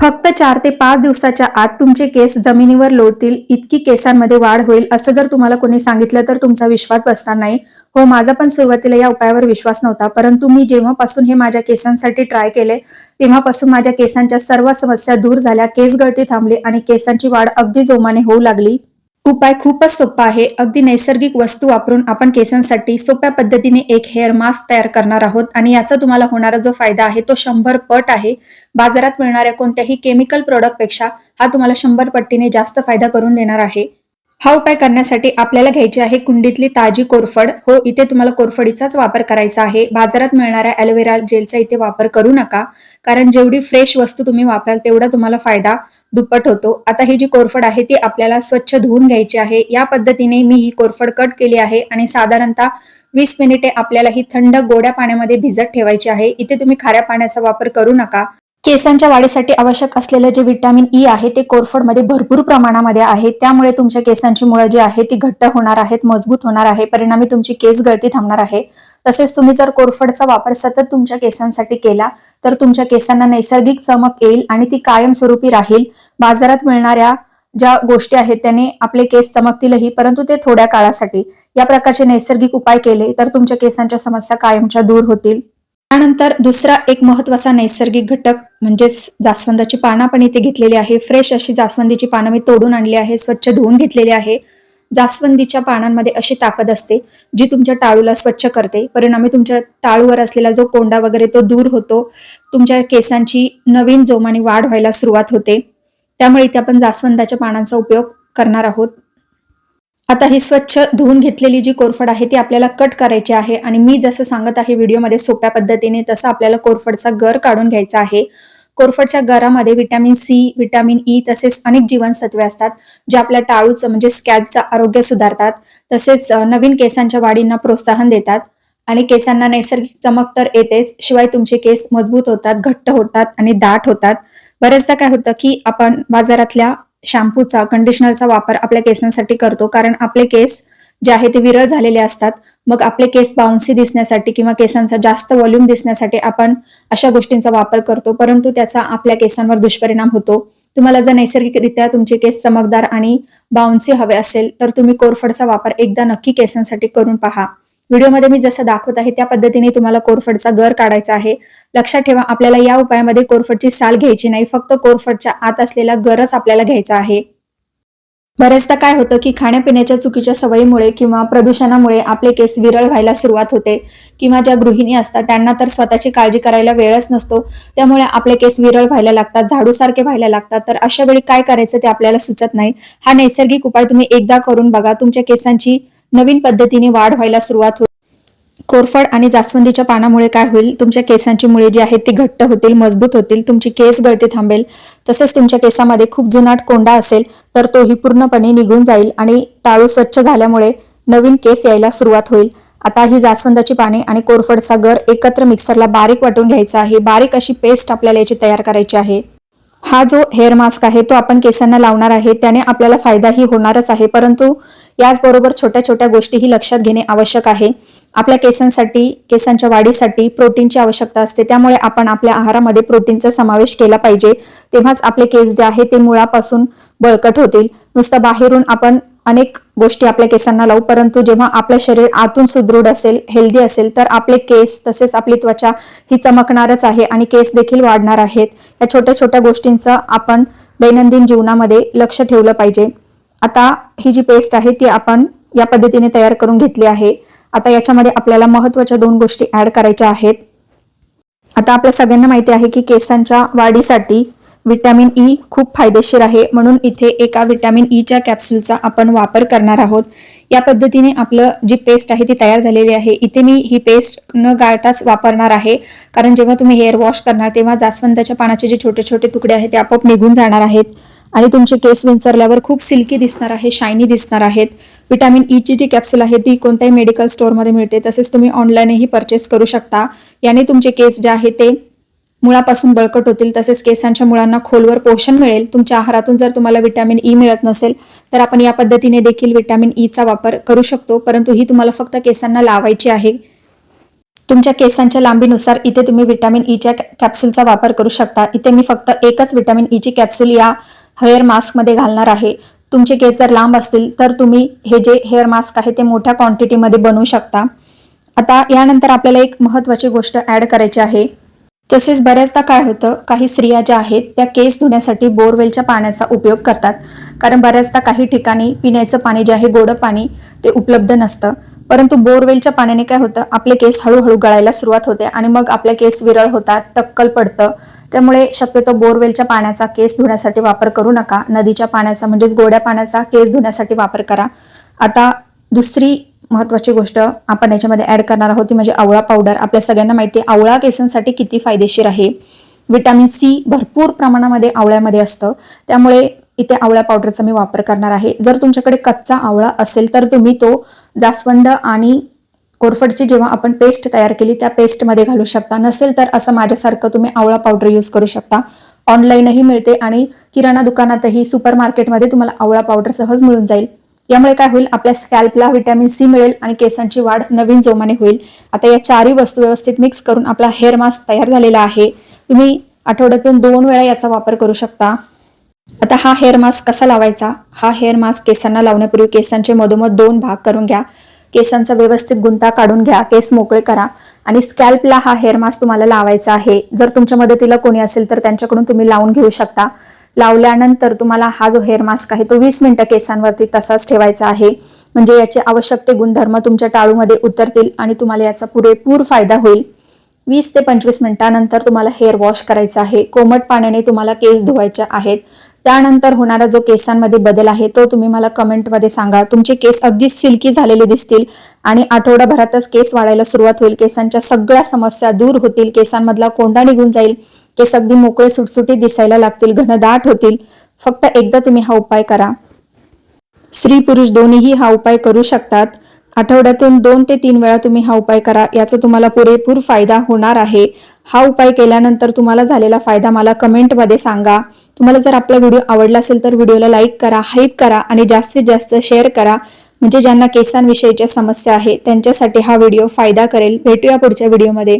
फक्त 4 ते 5 दिवसाच्या आत तुमचे केस जमिनीवर लोळतील इतकी केसांमध्ये वाढ होईल असं जर तुम्हाला कोणी सांगितलं तर तुमचा विश्वास बसणार नाही. हो, माझा पण सुरुवातीला या उपायावर विश्वास नव्हता, परंतु मी जेव्हापासून हे माझ्या केसांसाठी ट्राय केले तेव्हापासून माझ्या केसांच्या सर्व समस्या दूर झाल्या, केस गळती थांबली आणि केसांची वाढ अगदी जोमाने होऊ लागली. उपाय खूपच सोपा आहे. अगदी नैसर्गिक वस्तू वापरून आपण केसांसाठी सोप्या पद्धतीने एक हेअर मास्क तयार करणार आहोत आणि याचा तुम्हाला होणारा जो फायदा आहे तो 100 पट आहे. बाजारात मिळणाऱ्या कोणत्याही केमिकल प्रोडक्टपेक्षा हा तुम्हाला 100 पटीने जास्त फायदा करून देणार आहे. हा उपाय करण्यासाठी आपल्याला घ्यायची आहे कुंडीतली ताजी कोरफड. हो, इथे तुम्हाला कोरफडीचाच वापर करायचा आहे. बाजारात मिळणाऱ्या ॲलोवेरा जेलचा इथे वापर करू नका, कारण जेवढी फ्रेश वस्तू तुम्ही वापराल तेवढा तुम्हाला फायदा दुप्पट होतो. आता ही जी कोरफड आहे ती आपल्याला स्वच्छ धुवून घ्यायची आहे. या पद्धतीने मी ही कोरफड कट केली आहे आणि साधारणतः 20 मिनिटे आपल्याला ही थंड गोड्या पाण्यामध्ये भिजत ठेवायची आहे. इथे तुम्ही खाऱ्या पाण्याचा वापर करू नका. केसांच्या वाढीसाठी आवश्यक असलेले जे व्हिटॅमिन ई आहे ते कोरफडमध्ये भरपूर प्रमाणामध्ये आहे. त्यामुळे तुमच्या केसांची मुळं जी आहे ती घट्ट होणार आहेत, मजबूत होणार आहे, परिणामी तुमची केस गळती थांबणार आहे. तसेच तुम्ही जर कोरफडचा वापर सतत तुमच्या केसांसाठी केला तर तुमच्या केसांना नैसर्गिक चमक येईल आणि ती कायमस्वरूपी राहील. बाजारात मिळणाऱ्या ज्या गोष्टी आहेत त्याने आपले केस चमकतीलही, परंतु ते थोड्या काळासाठी. या प्रकारचे नैसर्गिक उपाय केले तर तुमच्या केसांच्या समस्या कायमच्या दूर होतील. त्यानंतर दुसरा एक महत्वाचा नैसर्गिक घटक म्हणजेच जास्वंदाची पानं पण इथे घेतलेली आहे. फ्रेश अशी जास्वंदीची पानं मी तोडून आणली आहे, स्वच्छ धुवून घेतलेली आहे. जास्वंदीच्या पानांमध्ये अशी ताकद असते जी तुमच्या टाळूला स्वच्छ करते, परिणामी तुमच्या टाळूवर असलेला जो कोंडा वगैरे तो दूर होतो, तुमच्या केसांची नवीन जोमाने वाढ व्हायला सुरुवात होते. त्यामुळे इथे आपण जास्वंदाच्या पानांचा उपयोग करणार आहोत. आता ही स्वच्छ धुवून घेतलेली जी कोरफड आहे ती आपल्याला कट करायची आहे आणि मी जसं सांगत आहे व्हिडिओमध्ये सोप्या पद्धतीने तसं आपल्याला कोरफडचा गर काढून घ्यायचा आहे. कोरफडच्या गरामध्ये व्हिटॅमिन सी, व्हिटॅमिन ई तसेच अनेक जीवनसत्वे असतात जे आपल्या टाळूचं म्हणजे स्कॅल्पचं आरोग्य सुधारतात, तसेच नवीन केसांच्या वाढींना प्रोत्साहन देतात आणि केसांना नैसर्गिक चमक तर येतेच, शिवाय तुमचे केस मजबूत होतात, घट्ट होतात आणि दाट होतात. बरेचदा काय होतं की आपण बाजारातल्या शॅम्पूचा, कंडिशनरचा वापर आपल्या केसांसाठी करतो, कारण आपले केस जे आहे ते विरळ झालेले असतात. मग आपले केस बाउन्सी दिसण्यासाठी किंवा केसांचा जास्त व्हॉल्यूम दिसण्यासाठी आपण अशा गोष्टींचा वापर करतो, परंतु त्याचा आपल्या केसांवर दुष्परिणाम होतो. तुम्हाला जर नैसर्गिकरित्या तुमचे केस चमकदार आणि बाउन्सी हवे असेल तर तुम्ही कोरफडचा वापर एकदा नक्की केसांसाठी करून पहा. व्हिडिओमध्ये मी जसं दाखवत आहे त्या पद्धतीने तुम्हाला कोरफडचा गर काढायचा आहे. लक्षात ठेवा, आपल्याला या उपायामध्ये कोरफडची साल घ्यायची नाही, फक्त कोरफडच्या आत असलेला गरच आपल्याला घ्यायचा आहे. बरेचदा काय होतं की खाण्यापिण्याच्या चुकीच्या सवयीमुळे किंवा प्रदूषणामुळे आपले केस विरळ व्हायला सुरुवात होते, किंवा ज्या गृहिणी असतात त्यांना तर स्वतःची काळजी करायला वेळच नसतो, त्यामुळे आपले केस विरळ व्हायला लागतात, झाडूसारखे व्हायला लागतात. तर अशा वेळी काय करायचं ते आपल्याला सुचत नाही. हा नैसर्गिक उपाय तुम्ही एकदा करून बघा, तुमच्या केसांची नवीन पद्धतीने वाढ व्हायला सुरुवात होईल. कोरफड आणि जास्वंदीच्या पानामुळे काय होईल, तुमच्या केसांची मुळे जी आहेत ती घट्ट होतील, मजबूत होतील, तुमची केस गळती थांबेल. तसेच तुमच्या केसामध्ये खूप जुनाट कोंडा असेल तर तोही पूर्णपणे निघून जाईल आणि टाळू स्वच्छ झाल्यामुळे नवीन केस यायला सुरुवात होईल. आता ही जास्वंदाची पाने आणि कोरफडचा गर एकत्र मिक्सरला बारीक वाटून घ्यायचा आहे. बारीक अशी पेस्ट आपल्याला याची तयार करायची आहे. हा जो हेअर मास्क आहे तो आपण केसांना लावणार आहे, त्याने आपल्याला फायदाही होणारच आहे, परंतु याचबरोबर छोट्या छोट्या गोष्टीही लक्षात घेणे आवश्यक आहे. आपल्या केसांसाठी, केसांच्या वाढीसाठी प्रोटीनची आवश्यकता असते, त्यामुळे आपण आपल्या आहारामध्ये प्रोटीनचा समावेश केला पाहिजे. तेव्हाच आपले केस जे आहे ते मुळापासून बळकट होतील. नुसतं बाहेरून आपण अनेक गोष्टी आपल्या केसांना लावू, परंतु जेव्हा आपलं शरीर आतून सुदृढ असेल, हेल्दी असेल, तर आपले केस तसेच आपली त्वचा ही चमकणारच आहे आणि केस देखील वाढणार आहेत. या छोट्या छोट्या गोष्टींचं आपण दैनंदिन जीवनामध्ये लक्ष ठेवलं पाहिजे. आता ही जी पेस्ट आहे ती आपण या पद्धतीने तयार करून घेतली आहे. आता याच्यामध्ये आपल्याला महत्त्वाच्या 2 गोष्टी ऍड करायच्या आहेत. आता आपल्या सगळ्यांना माहिती आहे की केसांच्या वाढीसाठी व्हिटॅमिन ई खूप फायदेशीर आहे, म्हणून इथे एका व्हिटॅमिन ईच्या कॅप्सूलचा आपण वापर करणार आहोत. या पद्धतीने आपलं जी पेस्ट आहे ती तयार झालेली आहे. इथे मी ही पेस्ट न गाळताच वापरणार आहे, कारण जेव्हा तुम्ही हेअर वॉश करणार तेव्हा जास्वंदाच्या पानाचे जे छोटे छोटे तुकडे आहेत ते आपोआप निघून जाणार आहेत आणि तुमचे केस विंचरल्यावर खूप सिल्की दिसणार आहे, शायनी दिसणार आहेत. व्हिटॅमिन ईची जी कॅप्सूल आहे ती कोणत्याही मेडिकल स्टोअरमध्ये मिळते, तसेच तुम्ही ऑनलाईनही परचेस करू शकता. याने तुमचे केस जे आहे ते मुळापासून बळकट होतील, तसेच केसांच्या मुळांना खोलवर पोषण मिळेल. तुमच्या आहारातून जर तुम्हाला व्हिटॅमिन ई मिळत नसेल तर आपण या पद्धतीने देखील व्हिटॅमिन ईचा वापर करू शकतो, परंतु ही तुम्हाला फक्त केसांना लावायची आहे. तुमच्या केसांच्या लांबीनुसार इथे तुम्ही व्हिटॅमिन ईच्या कॅप्सूलचा वापर करू शकता। इथे मी फक्त एकच व्हिटॅमिन ईची कॅप्सूल या हेअर मास्कमध्ये घालणार आहे। तुमचे केस जर लांब असतील तर तुम्ही हे जे हेअर मास्क आहे ते मोठ्या क्वांटिटीमध्ये बनवू शकता। आता यानंतर आपल्याला एक महत्त्वाची गोष्ट ॲड करायची आहे। तसेच बऱ्याचदा काय होतं, काही स्त्रिया ज्या आहेत त्या केस धुण्यासाठी बोरवेलच्या पाण्याचा उपयोग करतात, कारण बऱ्याचदा काही ठिकाणी पिण्याचं पाणी जे आहे गोडं पाणी ते उपलब्ध नसतं। परंतु बोरवेलच्या पाण्याने काय होतं, आपले केस हळूहळू गळायला सुरुवात होते आणि मग आपले केस विरळ होतात, टक्कल पडतं। त्यामुळे शक्यतो बोरवेलच्या पाण्याचा केस धुण्यासाठी वापर करू नका। नदीच्या पाण्याचा म्हणजेच गोड्या पाण्याचा केस धुण्यासाठी वापर करा। आता दुसरी महत्त्वाची गोष्ट आपण याच्यामध्ये ॲड करणार आहोत ती म्हणजे आवळा पावडर। आपल्या सगळ्यांना माहिती आहे आवळा केसांसाठी किती फायदेशीर आहे। व्हिटॅमिन सी भरपूर प्रमाणामध्ये आवळ्यामध्ये असतं, त्यामुळे इथे आवळा पावडरचा मी वापर करणार आहे। जर तुमच्याकडे कच्चा आवळा असेल तर तुम्ही तो जास्वंद आणि कोरफडची जेव्हा आपण पेस्ट तयार केली त्या पेस्टमध्ये घालू शकता। नसेल तर असं माझ्यासारखं तुम्ही आवळा पावडर यूज करू शकता। ऑनलाईनही मिळते आणि किराणा दुकानातही सुपर मार्केटमध्ये तुम्हाला आवळा पावडर सहज मिळून जाईल। यामुळे काय होईल, आपल्या स्कॅल्पला व्हिटॅमिन सी मिळेल आणि केसांची वाढ नवीन जोमाने होईल। आता या चारही वस्तू व्यवस्थित मिक्स करून आपला हेअर मास्क तयार झालेला आहे। तुम्ही आठवड्यातून 2 वेळा याचा वापर करू शकता। आता हा हेअर मास्क कसा लावायचा, हा हेअर मास्क केसांना लावण्यापूर्वी केसांचे मधोमध 2 भाग करून घ्या। केसांचा व्यवस्थित गुंता काढून घ्या, केस मोकळे करा आणि स्कॅल्पला हा हेअर मास्क तुम्हाला लावायचा आहे। जर तुमच्या मदतीला कोणी असेल तर त्यांच्याकडून तुम्ही लावून घेऊ शकता। लावल्यानंतर तुम्हाला हा जो हेअर मास्क आहे तो 20 मिनिटं केसांवरती तसाच ठेवायचा आहे, म्हणजे याचे आवश्यक ते गुणधर्म तुमच्या टाळूमध्ये उतरतील आणि तुम्हाला याचा पुरेपूर फायदा होईल। 20 ते 25 मिनिटांनंतर तुम्हाला हेअर वॉश करायचा आहे। कोमट पाण्याने तुम्हाला केस धुवायचे आहेत। त्यानंतर होणारा जो केसांमध्ये बदल आहे तो तुम्ही मला कमेंटमध्ये सांगा। तुमचे केस अगदी सिल्की झालेले दिसतील आणि आठवडाभरातच केस वाढायला सुरुवात होईल। केसांच्या सगळ्या समस्या दूर होतील, केसांमधला कोंडा निघून जाईल, केस अगदी मोकळे सुटसुटीत दिसायला लागतील, घनदाट होतील। फक्त एकदा तुम्ही हा उपाय करा। स्त्री पुरुष दोन्हीही हा उपाय करू शकतात। आठवड्यातून 2 ते 3 वेळा तुम्ही हा उपाय करा, याचा तुम्हाला पुरेपूर फायदा होणार आहे। हा उपाय केल्यानंतर तुम्हाला झालेला फायदा मला कमेंटमध्ये सांगा। तुम्हाला जर आपला व्हिडिओ आवडला असेल तर व्हिडिओला लाईक करा, हाईप करा आणि जास्तीत जास्त शेअर करा, म्हणजे ज्यांना केसांविषयीच्या समस्या आहे त्यांच्यासाठी हा व्हिडिओ फायदा करेल। भेटूया पुढच्या व्हिडिओमध्ये।